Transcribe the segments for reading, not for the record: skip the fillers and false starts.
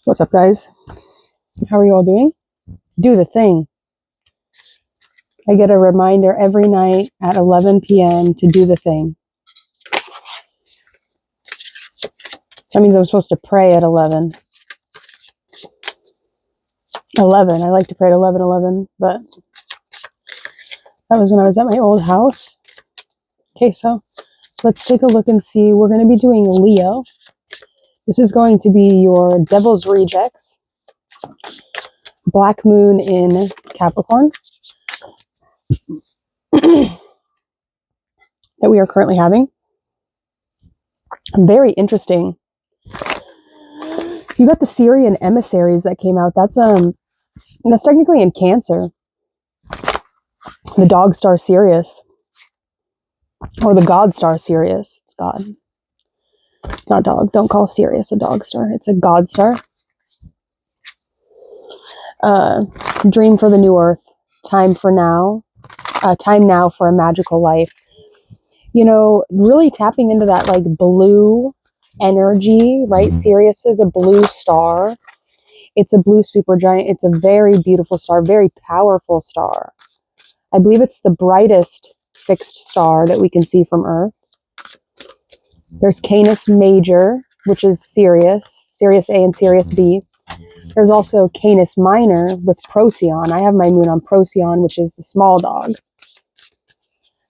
What's up, guys? How are you all doing? Do the thing. I get a reminder every night at 11 p.m. to do the thing. That means I'm supposed to pray at 11. 11. I like to pray at 11, but that was when I was at my old house. Okay, so let's take a look and see. We're going to be doing Leo. This is going to be your Devil's Rejects. Black Moon in Capricorn. That we are currently having. Very interesting. You got the Syrian emissaries that came out. That's technically in Cancer. The dog star Sirius. Or the god star Sirius. It's God. It's not dog. Don't call Sirius a dog star. It's a god star. Dream for the new earth. Time for now. Time now for a magical life. You know, really tapping into that like blue energy, right? Sirius is a blue star. It's a blue supergiant. It's a very beautiful star, very powerful star. I believe it's the brightest fixed star that we can see from Earth. There's Canis Major, which is Sirius A and Sirius B. There's also Canis Minor with Procyon. I have my moon on Procyon, which is the small dog.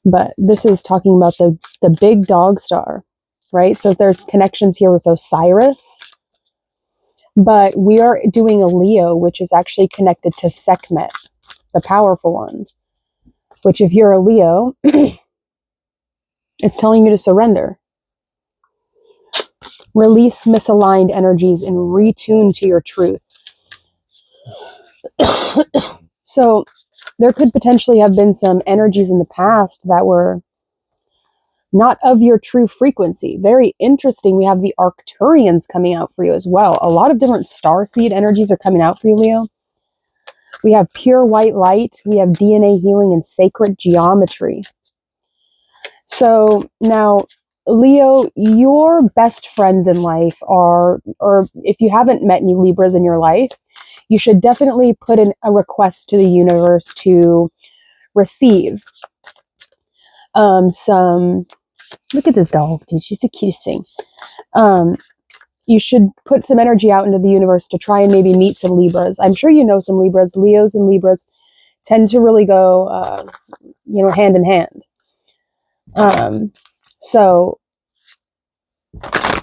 But this is talking about the big dog star, right? So there's connections here with Osiris. But we are doing a Leo, which is actually connected to Sekhmet, the powerful one. Which if you're a Leo, it's telling you to surrender. Release misaligned energies and retune to your truth. So there could potentially have been some energies in the past that were not of your true frequency. Very interesting. We have the Arcturians coming out for you as well. A lot of different starseed energies are coming out for you, Leo. We have pure white light. We have DNA healing and sacred geometry. So now, Leo, your best friends in life are, or if you haven't met any Libras in your life, you should definitely put in a request to the universe to receive some, look at this dog, dude, she's the cutest thing. You should put some energy out into the universe to try and maybe meet some Libras. I'm sure you know some Libras. Leos and Libras tend to really go, hand in hand. So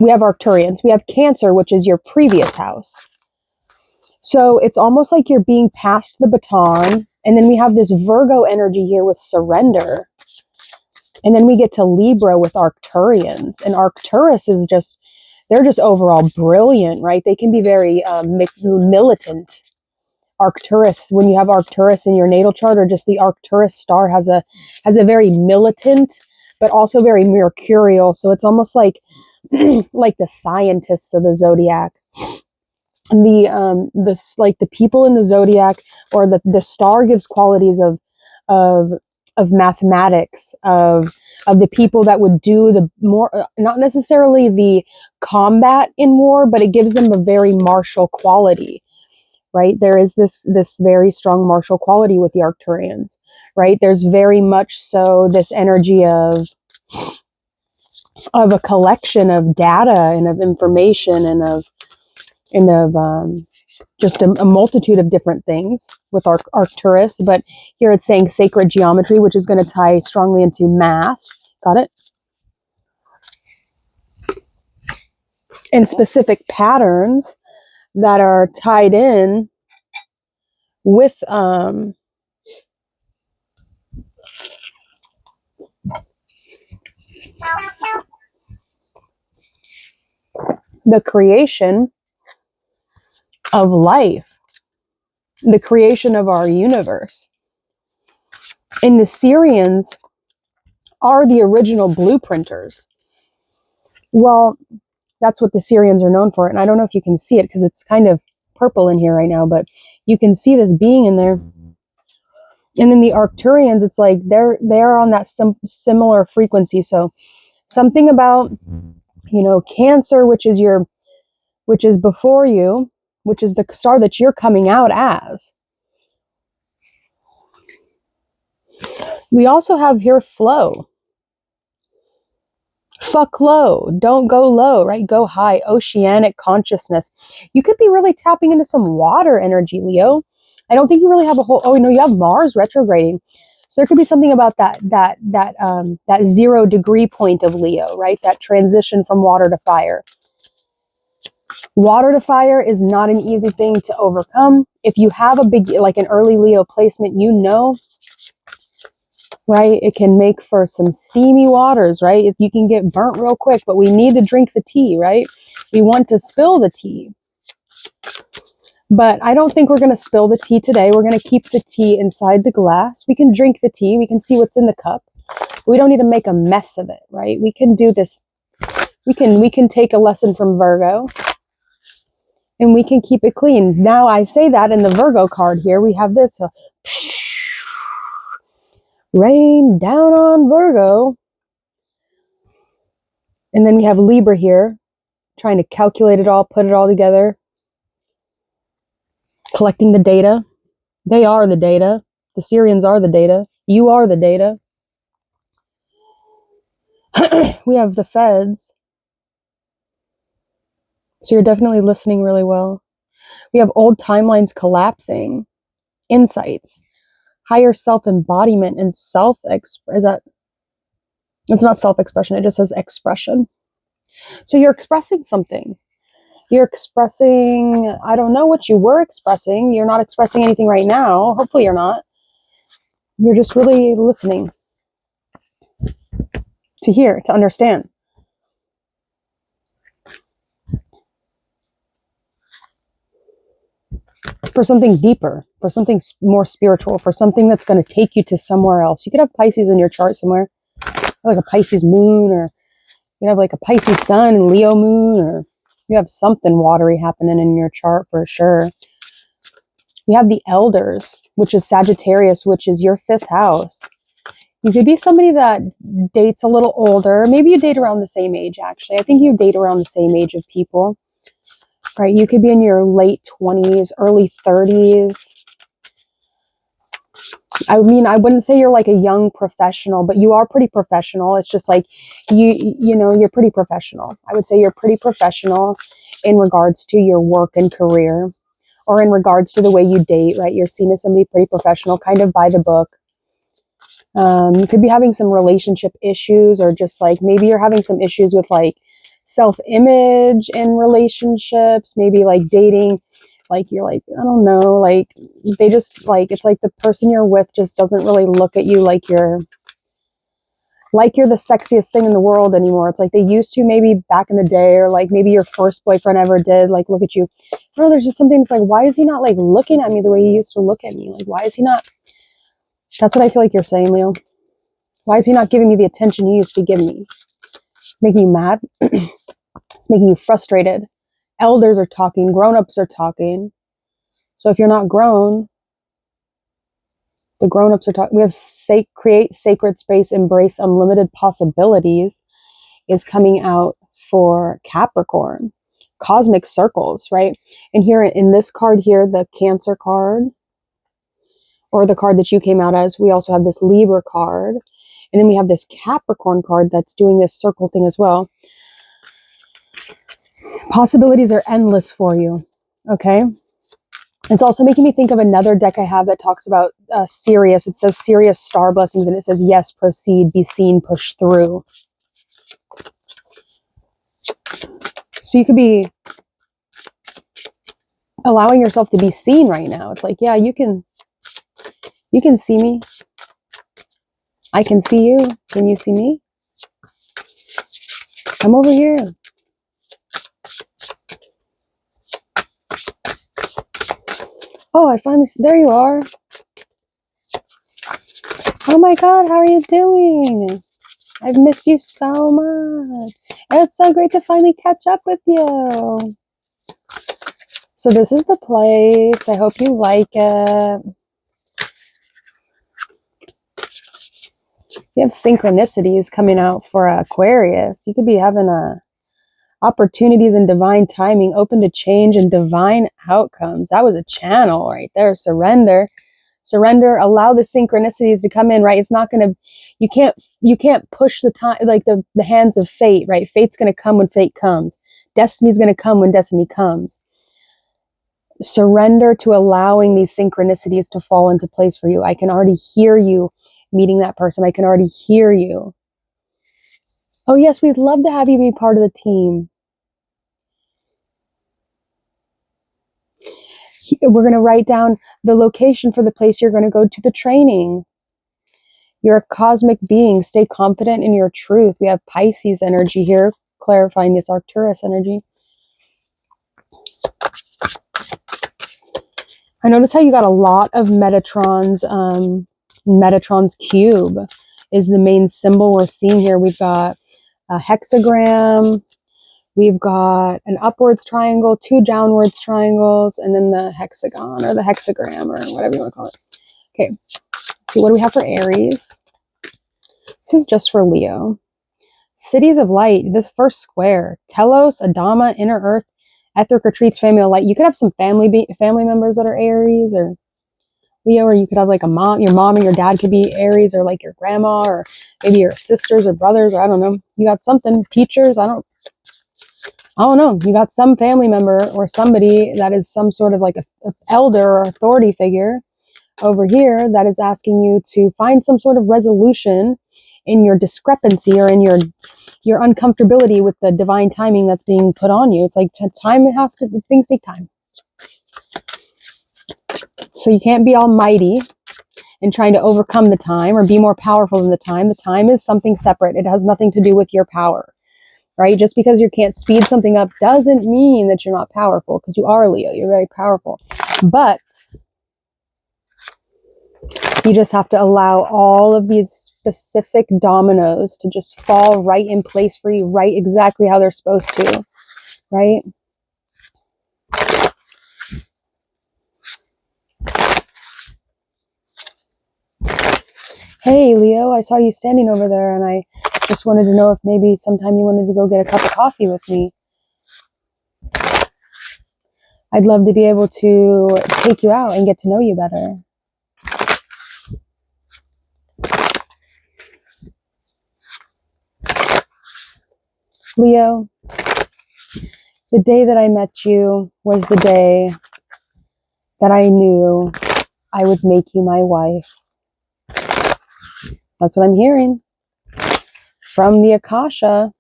we have Arcturians. We have Cancer, which is your previous house. So it's almost like you're being passed the baton. And then we have this Virgo energy here with surrender. And then we get to Libra with Arcturians. And Arcturus is just, they're just overall brilliant, right? They can be very militant. Arcturus, when you have Arcturus in your natal chart, or just the Arcturus star has a very militant, but also very mercurial. So it's almost like like the scientists of the zodiac. And the people in the zodiac, or the star gives qualities of mathematics, of the people that would do the more, not necessarily the combat in war, but it gives them a very martial quality, right? There is this very strong martial quality with the Arcturians, right? There's very much so this energy of a collection of data and of information and of just a multitude of different things with Arcturus. But here it's saying sacred geometry, which is going to tie strongly into math. Got it? And specific patterns that are tied in with the creation of life, the creation of our universe. And the Syrians are the original blueprinters. Well, that's what the Syrians are known for. And I don't know if you can see it because it's kind of purple in here right now, but you can see this being in there. And then the Arcturians, it's like they're on that similar frequency. So something about, Cancer, which is before you, which is the star that you're coming out as. We also have here flow. Fuck low. Don't go low, right? Go high. Oceanic consciousness. You could be really tapping into some water energy, Leo. I don't think you really have a whole, oh no, you have Mars retrograding. So there could be something about that 0 degree point of Leo, right? That transition from water to fire. Water to fire is not an easy thing to overcome. If you have a big, like an early Leo placement, you know, right? It can make for some steamy waters, right? You can get burnt real quick, but we need to drink the tea, right? We want to spill the tea. But I don't think we're going to spill the tea today. We're going to keep the tea inside the glass. We can drink the tea. We can see what's in the cup. We don't need to make a mess of it, right? We can do this. We can take a lesson from Virgo and we can keep it clean. Now I say that in the Virgo card here, we have this rain down on Virgo. And then we have Libra here, trying to calculate it all, put it all together, collecting the data. They are the data. The Syrians are the data. You are the data. We have the feds. So you're definitely listening really well. We have old timelines collapsing, insights, higher self-embodiment, and is that, it's not self-expression, it just says expression. So you're expressing something. You're expressing, I don't know what you were expressing. You're not expressing anything right now. Hopefully you're not. You're just really listening to hear, to understand. For something deeper, for something more spiritual, for something that's going to take you to somewhere else. You could have Pisces in your chart somewhere, like a Pisces moon, or you have like a Pisces sun and Leo moon, or you have something watery happening in your chart for sure. We have the elders, which is Sagittarius, which is your 5th house. You could be somebody that dates a little older. Maybe you date around the same age, actually. I think you date around the same age of people. Right? You could be in your late 20s, early 30s. I mean, I wouldn't say you're like a young professional, but you are pretty professional. It's just like, you know, you're pretty professional. I would say you're pretty professional in regards to your work and career, or in regards to the way you date, right? You're seen as somebody pretty professional, kind of by the book. You could be having some relationship issues, or just like maybe you're having some issues with like self-image in relationships, maybe like dating, like you're like, I don't know, like they just like, it's like the person you're with just doesn't really look at you like you're the sexiest thing in the world anymore. It's like they used to maybe back in the day, or like maybe your first boyfriend ever did, like look at you. I don't know, there's just something that's like, why is he not like looking at me the way he used to look at me? Like, why is he not? That's what I feel like you're saying, Leo. Why is he not giving me the attention he used to give me? It's making you mad. It's making you frustrated. Elders are talking. Grown-ups are talking. So if you're not grown, the grown-ups are talking. We have create sacred space, embrace unlimited possibilities is coming out for Capricorn. Cosmic circles, right? And here in this card here, the Cancer card, or the card that you came out as, we also have this Libra card. And then we have this Capricorn card that's doing this circle thing as well. Possibilities are endless for you, okay? It's also making me think of another deck I have that talks about Sirius. It says Sirius star blessings, and it says, yes, proceed, be seen, push through. So you could be allowing yourself to be seen right now. It's like, yeah, you can see me. I can see you. Can you see me? I'm over here. Oh, I finally, there you are. Oh my God, how are you doing? I've missed you so much. And it's so great to finally catch up with you. So this is the place. I hope you like it. You have synchronicities coming out for Aquarius. You could be having Opportunities and divine timing, open to change and divine outcomes. That was a channel right there. Surrender. Surrender, allow the synchronicities to come in, right? It's not going to, you can't push the time, like the hands of fate, right? Fate's going to come when fate comes. Destiny's going to come when destiny comes. Surrender to allowing these synchronicities to fall into place for you. I can already hear you meeting that person. I can already hear you. Oh yes, we'd love to have you be part of the team. We're going to write down the location for the place you're going to go to the training. You're a cosmic being. Stay confident in your truth. We have Pisces energy here, clarifying this Arcturus energy. I notice how you got a lot of Metatron's. Metatron's cube is the main symbol we're seeing here. We've got a hexagram. We've got an upwards triangle, 2 downwards triangles, and then the hexagon or the hexagram or whatever you want to call it. Okay, let's see, what do we have for Aries? This is just for Leo. Cities of light, this first square. Telos, Adama, Inner Earth, Etheric Retreats, Family of Light. You could have some family members that are Aries or Leo, or you could have like your mom and your dad could be Aries, or like your grandma, or maybe your sisters or brothers, or I don't know. You got something, teachers, I don't know. You got some family member or somebody that is some sort of like a elder or authority figure over here that is asking you to find some sort of resolution in your discrepancy or in your uncomfortability with the divine timing that's being put on you. It's like things take time. So you can't be almighty and trying to overcome the time or be more powerful than the time. The time is something separate. It has nothing to do with your power, right? Just because you can't speed something up doesn't mean that you're not powerful, because you are, Leo. You're very powerful. But you just have to allow all of these specific dominoes to just fall right in place for you, right exactly how they're supposed to, right? Hey, Leo, I saw you standing over there, and I just wanted to know if maybe sometime you wanted to go get a cup of coffee with me. I'd love to be able to take you out and get to know you better. Leo, the day that I met you was the day that I knew I would make you my wife. That's what I'm hearing from the Akasha.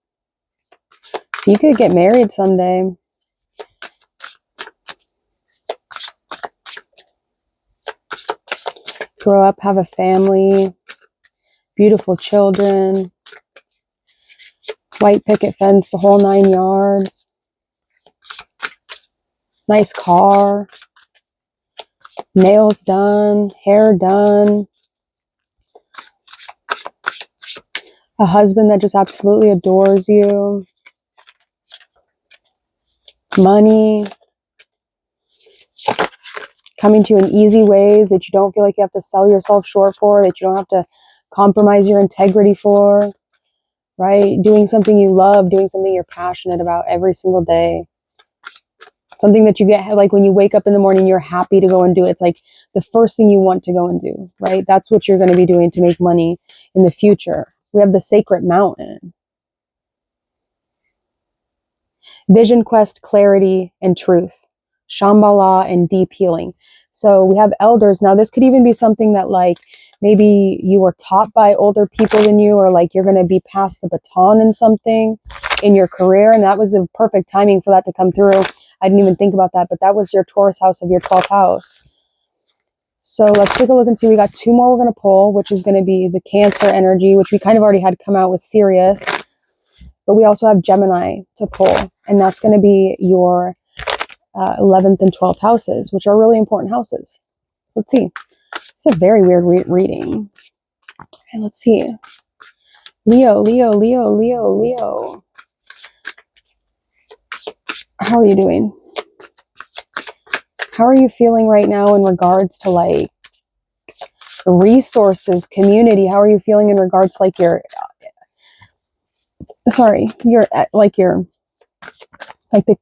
So you could get married someday. Grow up, have a family, beautiful children, white picket fence, the whole 9 yards, nice car, nails done, hair done, a husband that just absolutely adores you, money coming to you in easy ways that you don't feel like you have to sell yourself short for, that you don't have to compromise your integrity for, right? Doing something you love, doing something you're passionate about every single day. Something that you get, like when you wake up in the morning, you're happy to go and do it. It's like the first thing you want to go and do, right? That's what you're going to be doing to make money in the future. We have the sacred mountain. Vision, quest, clarity, and truth. Shambhala and deep healing. So we have elders. Now this could even be something that like maybe you were taught by older people than you, or like you're going to be passed the baton in something in your career. And that was a perfect timing for that to come through. I didn't even think about that, but that was your Taurus house of your 12th house. So let's take a look and see. We got 2 more we're going to pull, which is going to be the Cancer energy, which we kind of already had come out with Sirius. But we also have Gemini to pull, and that's going to be your 11th and 12th houses, which are really important houses. So let's see. It's a very weird reading. Okay, let's see. Leo, Leo, Leo, Leo, Leo. How are you doing? How are you feeling right now in regards to like resources, community? How are you feeling in regards to like your Like the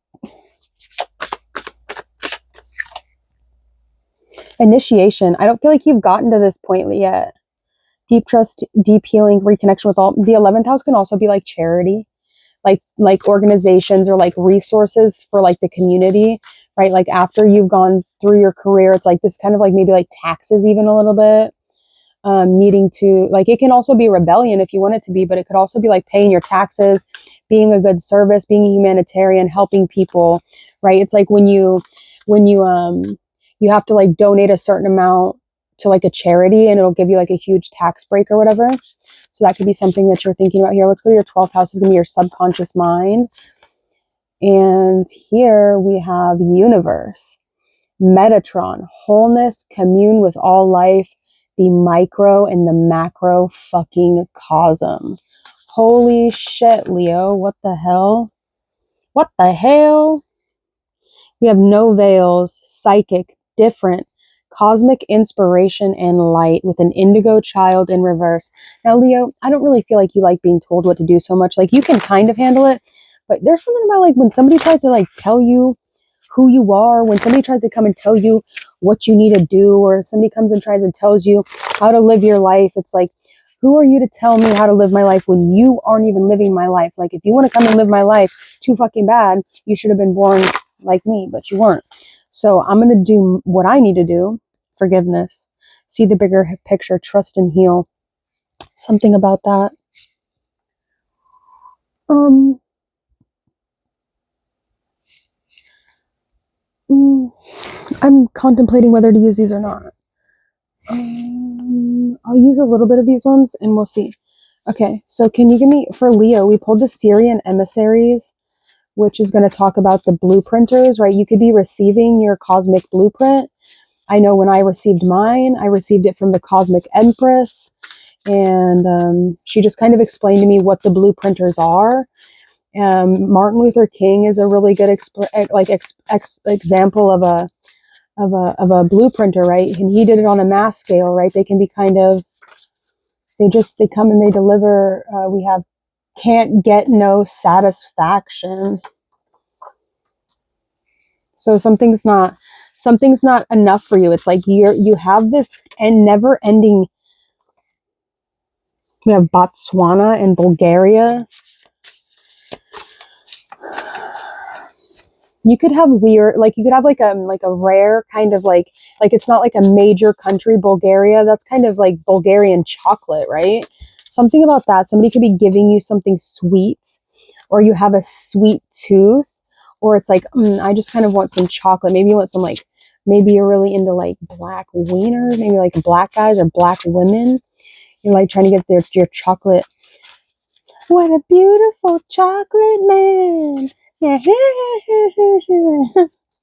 initiation. I don't feel like you've gotten to this point yet. Deep trust, deep healing, reconnection with all. The 11th house can also be like charity, like organizations or like resources for like the community, right? Like after you've gone through your career, it's like this kind of like maybe like taxes even a little bit. Needing to, like, it can also be rebellion if you want it to be, but it could also be like paying your taxes, being a good service, being a humanitarian, helping people, right? It's like when you have to like donate a certain amount to like a charity and it'll give you like a huge tax break or whatever. So that could be something that you're thinking about here. Let's go to your 12th house. Is going to be your subconscious mind. And here we have universe, Metatron, wholeness, commune with all life, the micro and the macro fucking cosm. Holy shit, Leo. What the hell? What the hell? We have no veils, psychic, different, cosmic inspiration and light with an indigo child in reverse. Now, Leo, I don't really feel like you like being told what to do so much. Like, you can kind of handle it, but there's something about like when somebody tries to like tell you who you are, when somebody tries to come and tell you what you need to do, or somebody comes and tries and tells you how to live your life, it's like, who are you to tell me how to live my life when you aren't even living my life? Like, if you want to come and live my life too fucking bad, you should have been born like me, but you weren't. So I'm going to do what I need to do. Forgiveness, see the bigger picture, trust and heal. Something about that. I'm contemplating whether to use these or not. I'll use a little bit of these ones and we'll see. Okay, so can you give me, for Leo, we pulled the Syrian emissaries, which is going to talk about the blueprinters, right? You could be receiving your cosmic blueprint. I know when I received mine, I received it from the Cosmic Empress, and she just kind of explained to me what the blueprinters are. Martin Luther King is a really good example of a blueprinter, right? And he did it on a mass scale, right? They can be kind of, they come and they deliver. We have can't get no satisfaction. So something's not enough for you. It's like you have this and never ending. We have Botswana and Bulgaria. You could have weird, like you could have like a rare kind of like it's not like a major country, Bulgaria. That's kind of like Bulgarian chocolate, right? Something about that. Somebody could be giving you something sweet, or you have a sweet tooth, or it's like, I just kind of want some chocolate. Maybe you want some like, maybe you're really into like black wieners, maybe like black guys or black women. You're like trying to get your chocolate. What a beautiful chocolate man.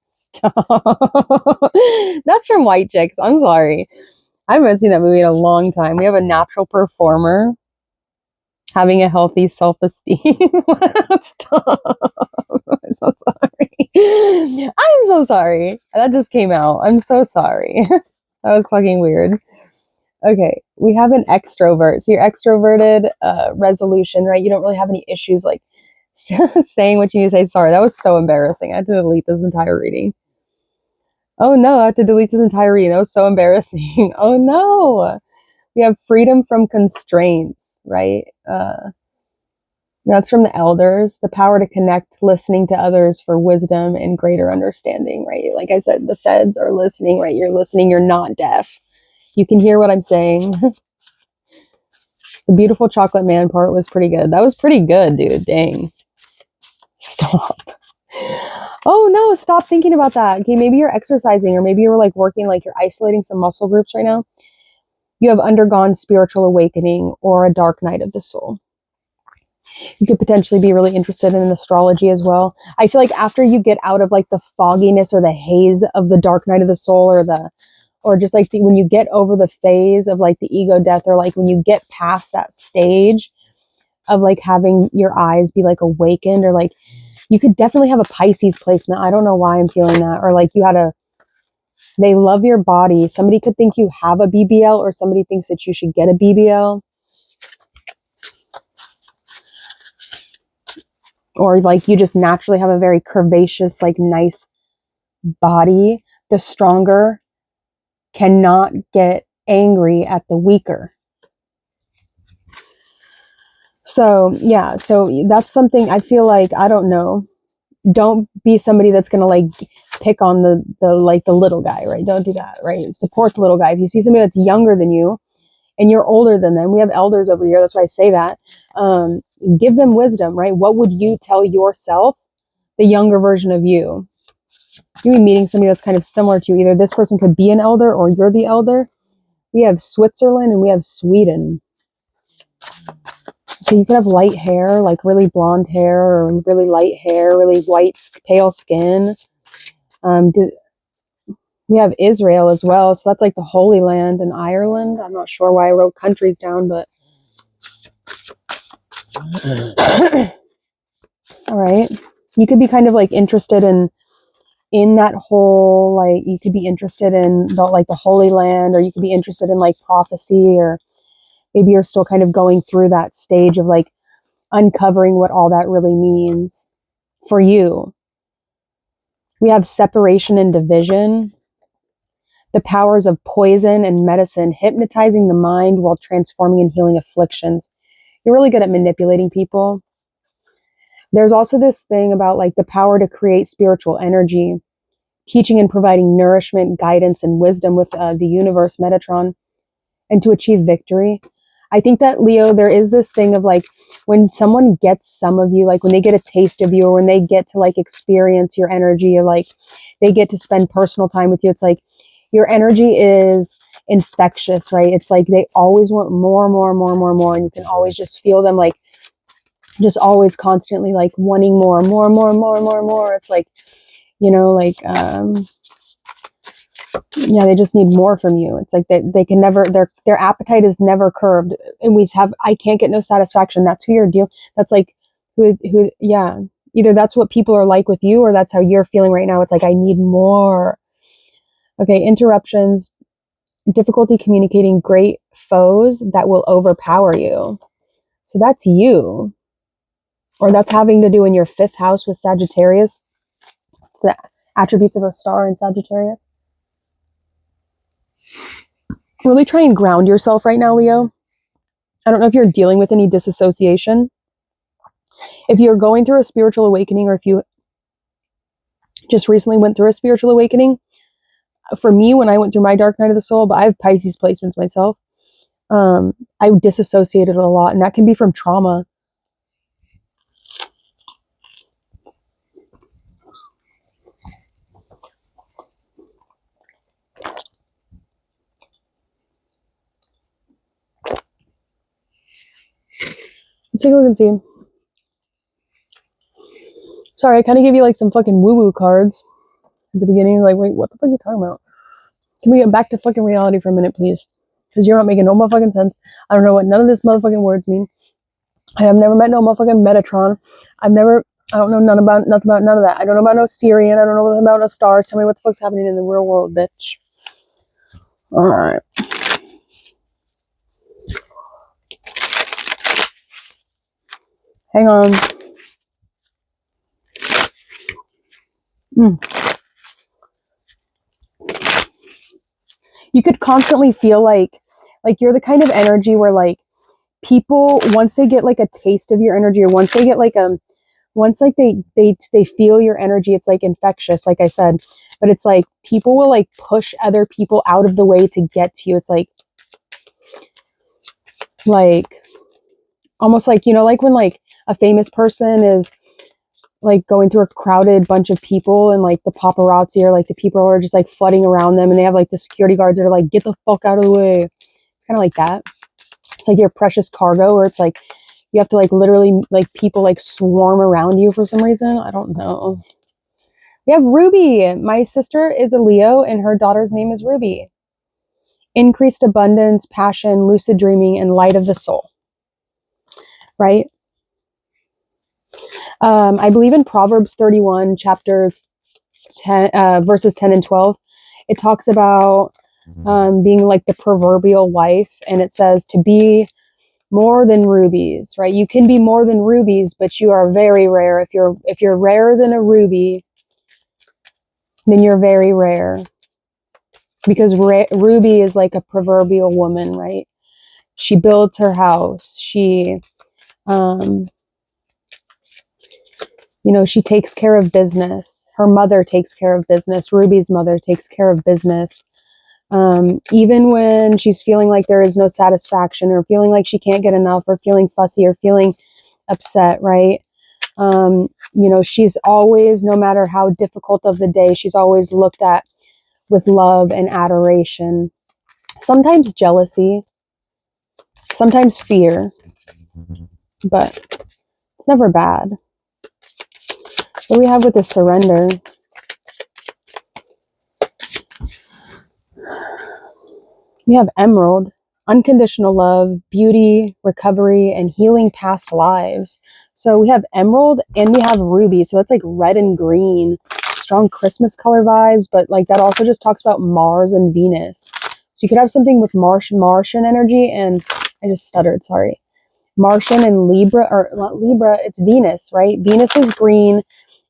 Stop. That's from White Chicks. I'm sorry. I haven't seen that movie in a long time. We have a natural performer having a healthy self-esteem. Stop. I'm so sorry. I'm so sorry. That just came out. I'm so sorry. That was fucking weird. Okay, we have an extrovert. So you're extroverted, resolution, right? You don't really have any issues like saying what you need to say. Sorry, that was so embarrassing. I had to delete this entire reading. Oh no, I have to delete this entire reading. That was so embarrassing. Oh no. We have freedom from constraints, right? That's from the elders, the power to connect, listening to others for wisdom and greater understanding, right? Like I said, the feds are listening, right? You're listening, you're not deaf. You can hear what I'm saying. The beautiful chocolate man part was pretty good. That was pretty good, dude. Dang. Stop. Oh no, stop thinking about that. Okay, maybe you're exercising, or maybe you're like working, like you're isolating some muscle groups right now. You have undergone spiritual awakening or a dark night of the soul. You could potentially be really interested in astrology as well. I feel like after you get out of like the fogginess or the haze of the dark night of the soul, or just like when you get over the phase of like the ego death, or like when you get past that stage of like having your eyes be like awakened, or like you could definitely have a Pisces placement. I don't know why I'm feeling that. Or like they love your body. Somebody could think you have a BBL, or somebody thinks that you should get a BBL. or like you just naturally have a very curvaceous, like nice body, the stronger cannot get angry at the weaker. So yeah, so that's something I feel like, I don't know. Don't be somebody that's gonna like pick on the like the little guy, right? Don't do that, right? Support the little guy. If you see somebody that's younger than you and you're older than them, we have elders over here, that's why I say that. Give them wisdom, right? What would you tell yourself, the younger version of you? You'll be meeting somebody that's kind of similar to you. Either this person could be an elder or you're the elder. We have Switzerland and we have Sweden. So you could have light hair, like really blonde hair, or really light hair, really white, pale skin. We have Israel as well. So that's like the Holy Land, and Ireland. I'm not sure why I wrote countries down, but all right. You could be kind of like interested in that whole, like, you could be interested in the, like the Holy Land, or you could be interested in like prophecy, or maybe you're still kind of going through that stage of like uncovering what all that really means for you. We have separation and division, the powers of poison and medicine, hypnotizing the mind while transforming and healing afflictions. You're really good at manipulating people. There's also this thing about like the power to create spiritual energy, teaching and providing nourishment, guidance, and wisdom with the universe, Metatron, and to achieve victory. I think that, Leo, there is this thing of like when someone gets some of you, like when they get a taste of you, or when they get to like experience your energy, or like they get to spend personal time with you, it's like your energy is infectious, right? It's like they always want more, more, more, more, more. And you can always just feel them like just always constantly like wanting more, more, more, more, more, more. It's like, you know, like, yeah, they just need more from you. It's like they can never, their appetite is never curbed. And we have, I can't get no satisfaction. That's who you're dealing. That's like who, yeah. Either that's what people are like with you, or that's how you're feeling right now. It's like, I need more. Okay. Interruptions, difficulty communicating, great foes that will overpower you. So that's you. Or that's having to do in your 5th house with Sagittarius. It's the attributes of a star in Sagittarius. Really try and ground yourself right now, Leo. I don't know if you're dealing with any disassociation. If you're going through a spiritual awakening, or if you just recently went through a spiritual awakening, for me, when I went through my dark night of the soul, but I have Pisces placements myself, I disassociated a lot, and that can be from trauma. Let's take a look and see. Sorry, I kind of gave you like some fucking woo-woo cards at the beginning. Like, wait, what the fuck are you talking about? Can we get back to fucking reality for a minute, please? Because you're not making no motherfucking sense. I don't know what none of this motherfucking words mean. I have never met no motherfucking Metatron. I don't know nothing about none of that. I don't know about no Syrian. I don't know about no stars. Tell me what the fuck's happening in the real world, bitch. Alright. Hang on. You could constantly feel like you're the kind of energy where like people, once they get like a taste of your energy, or once they get like once like they feel your energy, it's like infectious, like I said. But it's like people will like push other people out of the way to get to you. It's like almost like, you know, like when like a famous person is like going through a crowded bunch of people, and like the paparazzi, or like the people are just like flooding around them, and they have like the security guards that are like, get the fuck out of the way. It's kind of like that. It's like your precious cargo, where it's like you have to like literally like people like swarm around you for some reason. I don't know. We have Ruby. My sister is a Leo, and her daughter's name is Ruby. Increased abundance, passion, lucid dreaming, and light of the soul. Right? I believe in Proverbs 31, chapters 10, verses 10 and 12. It talks about being like the proverbial wife, and it says to be more than rubies, right? You can be more than rubies, but you are very rare. If you're rarer than a ruby, then you're very rare. Because Ruby is like a proverbial woman, right? She builds her house. She, she takes care of business. Her mother takes care of business. Ruby's mother takes care of business. Even when she's feeling like there is no satisfaction, or feeling like she can't get enough, or feeling fussy, or feeling upset, right? She's always, no matter how difficult of the day, she's always looked at with love and adoration. Sometimes jealousy, sometimes fear, but it's never bad. What do we have with the surrender? We have emerald, unconditional love, beauty, recovery, and healing past lives. So we have emerald and we have ruby. So that's like red and green, strong Christmas color vibes, but like that also just talks about Mars and Venus. So you could have something with Martian energy, and I just stuttered, sorry. Martian and Libra, or not Libra, it's Venus, right? Venus is green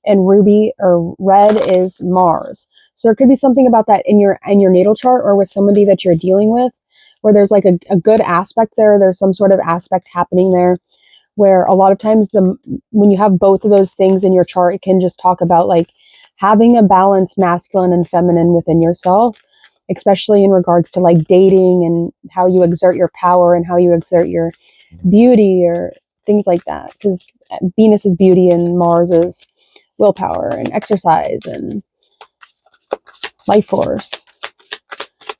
and ruby or red is Mars. So there could be something about that in your natal chart, or with somebody that you're dealing with, where there's like a good aspect there. There's some sort of aspect happening there where a lot of times when you have both of those things in your chart, it can just talk about like having a balanced masculine and feminine within yourself, especially in regards to like dating and how you exert your power and how you exert your beauty or things like that. Because Venus is beauty and Mars is willpower and exercise and life force.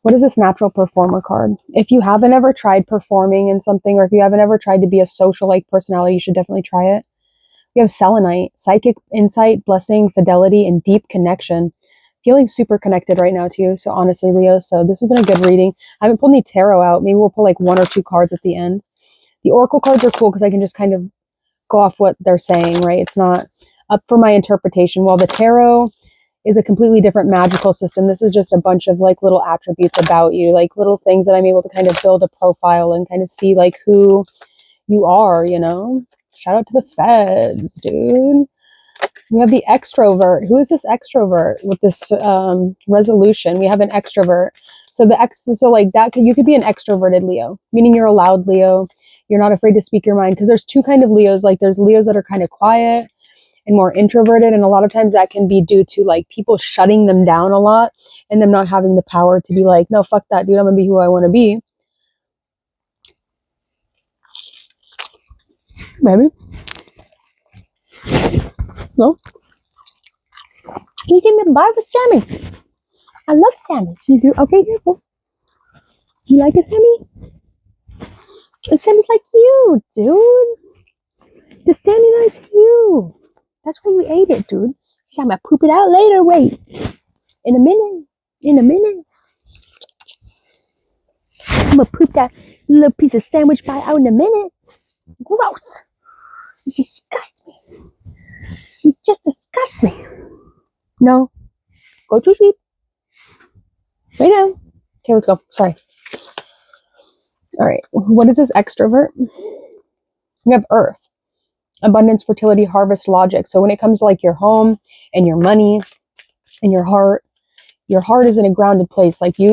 What is this natural performer card? If you haven't ever tried performing in something, or if you haven't ever tried to be a social like personality, you should definitely try it. We have selenite, psychic insight, blessing, fidelity, and deep connection. Feeling super connected right now to you. So honestly, Leo, so this has been a good reading. I haven't pulled any tarot out. Maybe we'll pull like 1 or 2 cards at the end. The oracle cards are cool because I can just kind of go off what they're saying, right? It's not up for my interpretation. While the tarot is a completely different magical system, this is just a bunch of like little attributes about you, like little things that I'm able to kind of build a profile and kind of see like who you are, Shout out to the feds, dude. We have the extrovert. Who is this extrovert with this resolution? We have an extrovert. So like that, you could be an extroverted Leo, meaning you're a loud Leo. You're not afraid to speak your mind, because there's 2 kind of Leos. Like there's Leos that are kind of quiet and more introverted, and a lot of times that can be due to like people shutting them down a lot and them not having the power to be like, no, fuck that, dude, I'm gonna be who I want to be. Maybe. No. Can you give me a bar for Sammy? I love Sammy. You do? Okay, beautiful. You like it, Sammy? And Sammy's like you, dude. The Sammy likes you. That's why you ate it, dude. She's I'm gonna poop it out later. Wait. In a minute. In a minute. I'm gonna poop that little piece of sandwich pie out in a minute. Gross. You disgust me. You just disgust me. No. Go to sleep. Right now. Okay, let's go. Sorry. All right. What is this extrovert? We have Earth. Abundance, fertility, harvest, logic. So when it comes to like your home and your money and your heart is in a grounded place. Like you're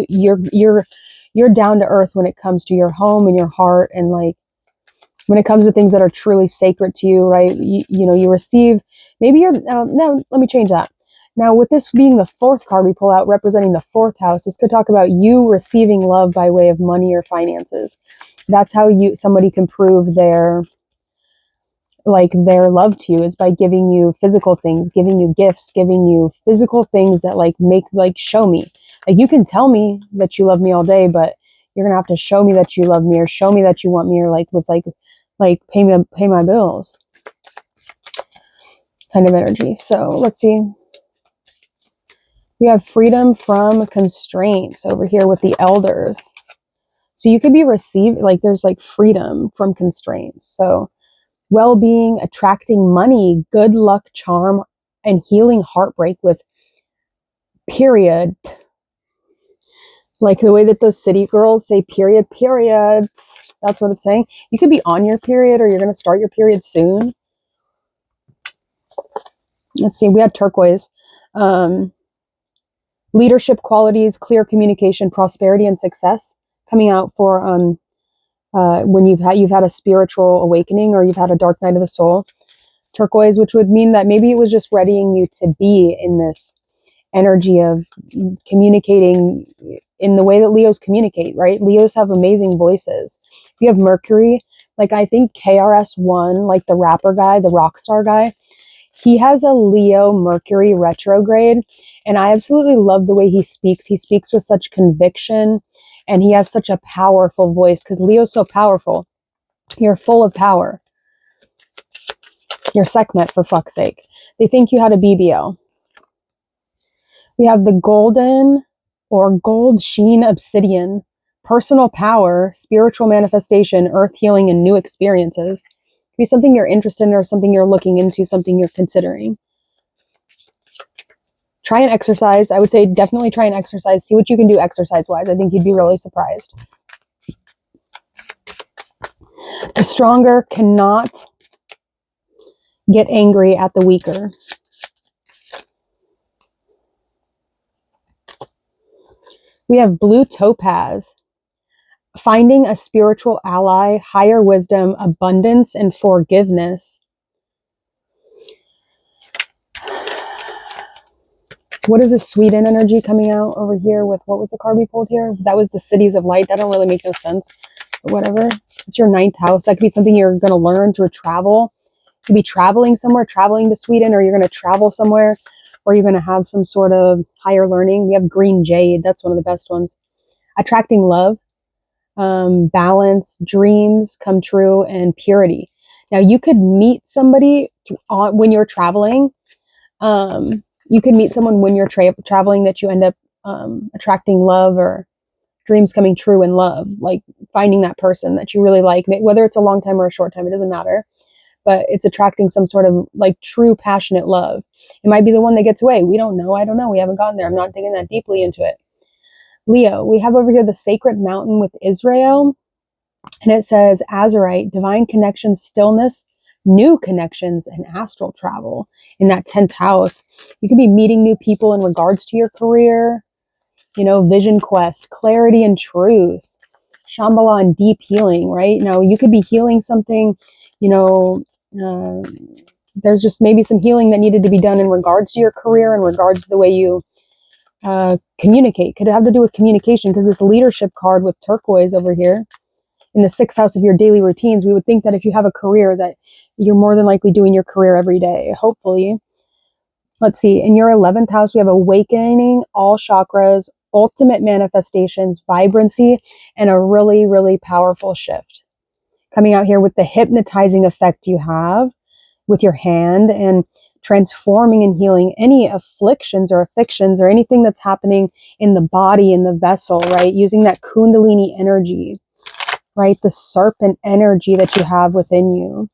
down to earth when it comes to your home and your heart, and like when it comes to things that are truly sacred to you, right? You receive, maybe you're, no, let me change that. Now with this being the 4th card we pull out representing the 4th house, this could talk about you receiving love by way of money or finances. That's how somebody can prove their love to you, is by giving you physical things, giving you gifts, giving you physical things that like make, like, show me. Like you can tell me that you love me all day, but you're gonna have to show me that you love me, or show me that you want me, or like with like pay my bills kind of energy. So let's see. We have freedom from constraints over here with the elders. So you could be received, like there's like freedom from constraints. So well-being, attracting money, good luck, charm, and healing heartbreak with period. Like the way that those city girls say period, periods. That's what it's saying. You could be on your period, or you're going to start your period soon. Let's see. We had turquoise. Leadership qualities, clear communication, prosperity, and success coming out for when you've had a spiritual awakening, or you've had a dark night of the soul. Turquoise, which would mean that maybe it was just readying you to be in this energy of communicating in the way that Leos communicate, right? Leos have amazing voices. If you have Mercury, like I think KRS-One, like the rapper guy, the rock star guy, he has a Leo Mercury retrograde, and I absolutely love the way he speaks. He speaks with such conviction, and he has such a powerful voice, because Leo's so powerful. You're full of power. You're Sekhmet, for fuck's sake. They think you had a BBL. We have the golden or gold sheen obsidian, personal power, spiritual manifestation, earth healing, and new experiences. It could be something you're interested in, or something you're looking into, something you're considering. Try and exercise. I would say definitely try and exercise. See what you can do exercise-wise. I think you'd be really surprised. The stronger cannot get angry at the weaker. We have blue topaz. Finding a spiritual ally, higher wisdom, abundance, and forgiveness. What is this Sweden energy coming out over here with, what was the card we pulled here? That was the cities of light. That don't really make no sense, but whatever. It's your 9th house. That could be something you're going to learn through travel. You could be traveling somewhere, traveling to Sweden, or you're going to travel somewhere, or you're going to have some sort of higher learning. We have green jade. That's one of the best ones. Attracting love. Balance, dreams come true, and purity. Now you could meet somebody when you're traveling. You could meet someone when you're traveling that you end up attracting love, or dreams coming true in love, like finding that person that you really like, whether it's a long time or a short time, it doesn't matter, but it's attracting some sort of like true passionate love. It might be the one that gets away. We don't know. I don't know. We haven't gotten there. I'm not digging that deeply into it. Leo, we have over here the sacred mountain with Israel, and it says Azurite, divine connections, stillness, new connections, and astral travel in that 10th house. You could be meeting new people in regards to your career, vision quest, clarity and truth, Shambhala and deep healing, right? Now you could be healing something, there's just maybe some healing that needed to be done in regards to your career, in regards to the way you communicate. Could have to do with communication, because this leadership card with turquoise over here in the 6th house of your daily routines, we would think that if you have a career, that you're more than likely doing your career every day, hopefully. Let's see, in your 11th house, we have awakening, all chakras, ultimate manifestations, vibrancy, and a really, really powerful shift. Coming out here with the hypnotizing effect you have with your hand, and transforming and healing any afflictions or afflictions or anything that's happening in the body, in the vessel, right? Using that kundalini energy, right? The serpent energy that you have within you.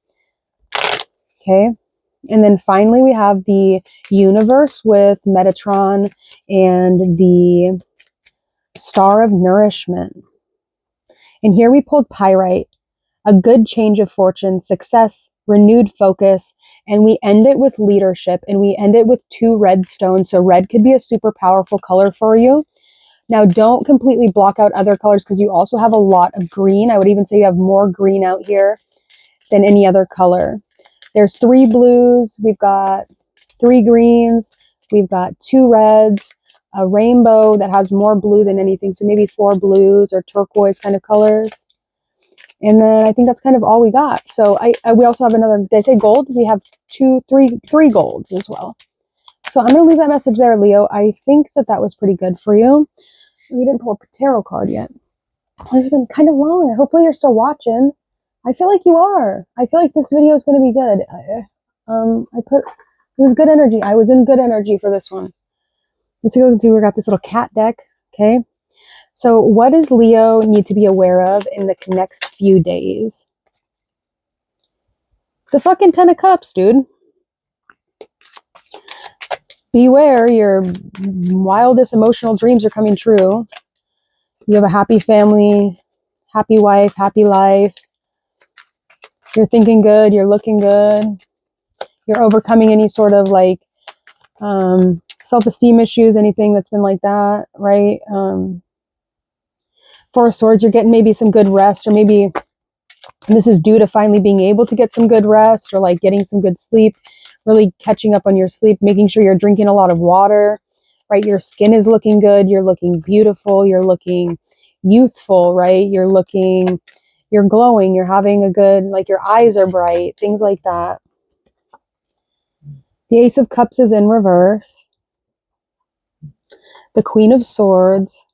Okay. And then finally, we have the universe with Metatron and the star of nourishment. And here we pulled pyrite, a good change of fortune, success, renewed focus, and we end it with leadership, and we end it with 2 red stones. So red could be a super powerful color for you. Now, don't completely block out other colors, because you also have a lot of green. I would even say you have more green out here than any other color. There's 3 blues, we've got 3 greens, we've got 2 reds, a rainbow that has more blue than anything, so maybe 4 blues or turquoise kind of colors. And then I think that's kind of all we got. So we also have another, did I say gold? We have 3 golds as well. So I'm going to leave that message there, Leo. I think that was pretty good for you. We didn't pull a tarot card yet. Well, it's been kind of long. Hopefully you're still watching. I feel like you are. I feel like this video is going to be good. It was good energy. I was in good energy for this one. Let's see. We got this little cat deck. Okay. So what does Leo need to be aware of in the next few days? The fucking 10 of Cups, dude. Beware, your wildest emotional dreams are coming true. You have a happy family, happy wife, happy life. You're thinking good, you're looking good. You're overcoming any sort of like self-esteem issues, anything that's been like that, right? Four of Swords, you're getting maybe some good rest, or maybe this is due to finally being able to get some good rest, or like getting some good sleep, really catching up on your sleep, making sure you're drinking a lot of water, right? Your skin is looking good, you're looking beautiful, you're looking youthful, right? You're glowing, you're having a good, like your eyes are bright, things like that. The Ace of Cups is in reverse. The Queen of Swords,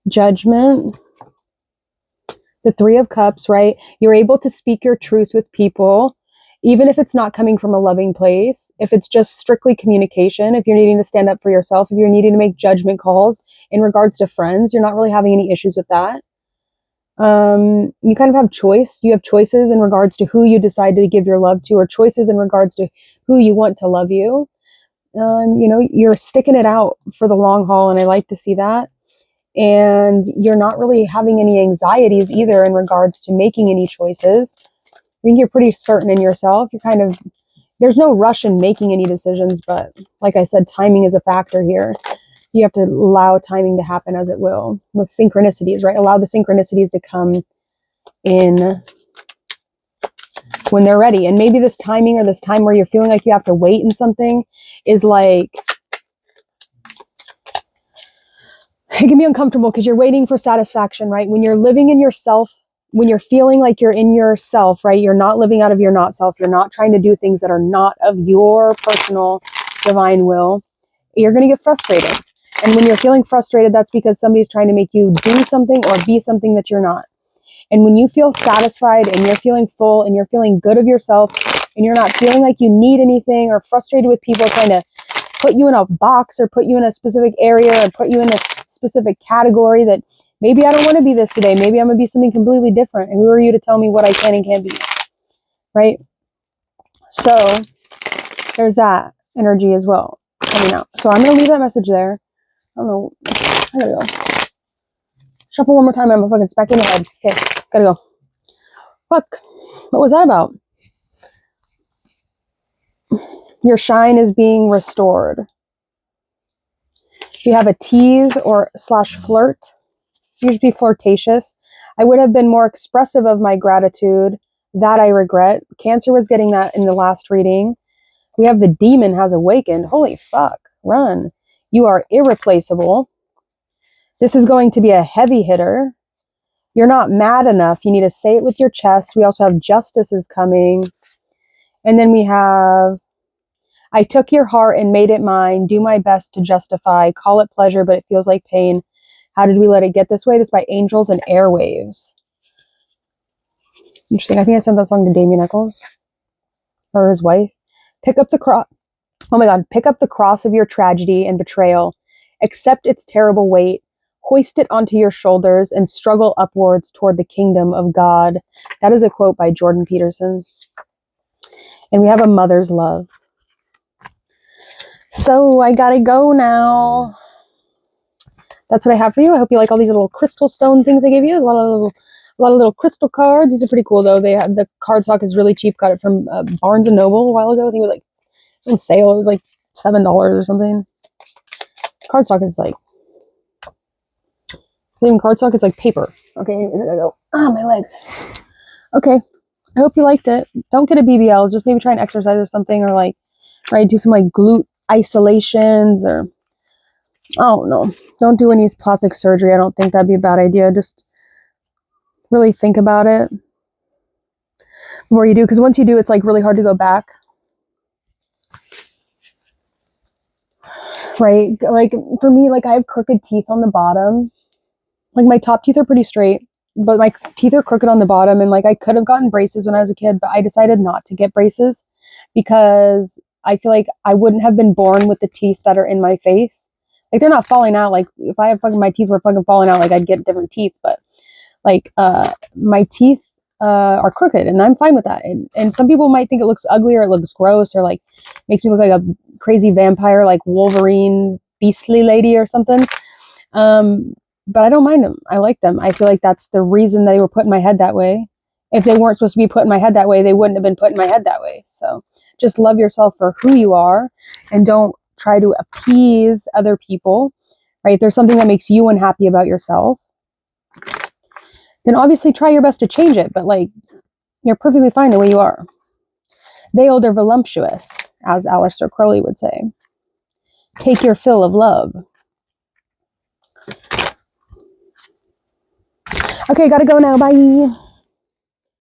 Judgment, the Three of Cups, right? You're able to speak your truth with people, even if it's not coming from a loving place, if it's just strictly communication, if you're needing to stand up for yourself, if you're needing to make judgment calls in regards to friends, you're not really having any issues with that. You kind of have choice. You have choices in regards to who you decide to give your love to, or choices in regards to who you want to love you. You're sticking it out for the long haul, and I like to see that. And you're not really having any anxieties either in regards to making any choices. I think you're pretty certain in yourself. There's no rush in making any decisions, but like I said, timing is a factor here. You have to allow timing to happen as it will with synchronicities, right? Allow the synchronicities to come in when they're ready. And maybe this timing, or this time where you're feeling like you have to wait in something, is like, it can be uncomfortable because you're waiting for satisfaction, right? When you're living in yourself, when you're feeling like you're in yourself, right? You're not living out of your not self. You're not trying to do things that are not of your personal divine will. You're going to get frustrated. And when you're feeling frustrated, that's because somebody's trying to make you do something or be something that you're not. And when you feel satisfied and you're feeling full and you're feeling good of yourself and you're not feeling like you need anything, or frustrated with people trying to put you in a box or put you in a specific area or put you in a specific category that maybe I don't want to be this today. Maybe I'm going to be something completely different. And who are you to tell me what I can and can't be? Right? So there's that energy as well coming out. So I'm going to leave that message there. I don't know. I gotta go. Shuffle one more time. I'm fucking smacking your head. Okay, gotta go. Fuck. What was that about? Your shine is being restored. You have a tease or / flirt. You should be flirtatious. I would have been more expressive of my gratitude. That I regret. Cancer was getting that in the last reading. We have the demon has awakened. Holy fuck. Run. You are irreplaceable. This is going to be a heavy hitter. You're not mad enough. You need to say it with your chest. We also have justice is coming. And then we have, I took your heart and made it mine. Do my best to justify. Call it pleasure, but it feels like pain. How did we let it get this way? This by Angels and Airwaves. Interesting. I think I sent that song to Damien Eccles or his wife. Pick up the cross. Oh my God. Pick up the cross of your tragedy and betrayal. Accept its terrible weight. Hoist it onto your shoulders and struggle upwards toward the kingdom of God. That is a quote by Jordan Peterson. And we have a mother's love. So I gotta go now. That's what I have for you. I hope you like all these little crystal stone things I gave you. A lot of little crystal cards. These are pretty cool though. They have the card stock is really cheap. Got it from Barnes and Noble a while ago. I think it was like on sale. It was like $7 or something. Cardstock is like, even cardstock is like paper. Okay, anyways, I gotta go. Ah, my legs. Okay, I hope you liked it. Don't get a BBL. Just maybe try and exercise or something, or like, right, do some like glute isolations, or I don't know. Don't do any plastic surgery. I don't think that'd be a bad idea. Just really think about it before you do, because once you do, it's like really hard to go back. Right? Like for me, like I have crooked teeth on the bottom. Like my top teeth are pretty straight, but my teeth are crooked on the bottom. And like I could have gotten braces when I was a kid, but I decided not to get braces because I feel like I wouldn't have been born with the teeth that are in my face. Like they're not falling out. Like if I have fucking my teeth were fucking falling out, like I'd get different teeth. But like my teeth are crooked, and I'm fine with that. And some people might think it looks ugly or it looks gross or like makes me look like a crazy vampire, like Wolverine, beastly lady or something. but I don't mind them. I like them. I feel like that's the reason they were put in my head that way. If they weren't supposed to be put in my head that way, they wouldn't have been put in my head that way. So just love yourself for who you are and don't try to appease other people, right? If there's something that makes you unhappy about yourself, then obviously try your best to change it. But like, you're perfectly fine the way you are. Veiled or voluptuous, as Aleister Crowley would say. Take your fill of love. Okay, gotta go now. Bye.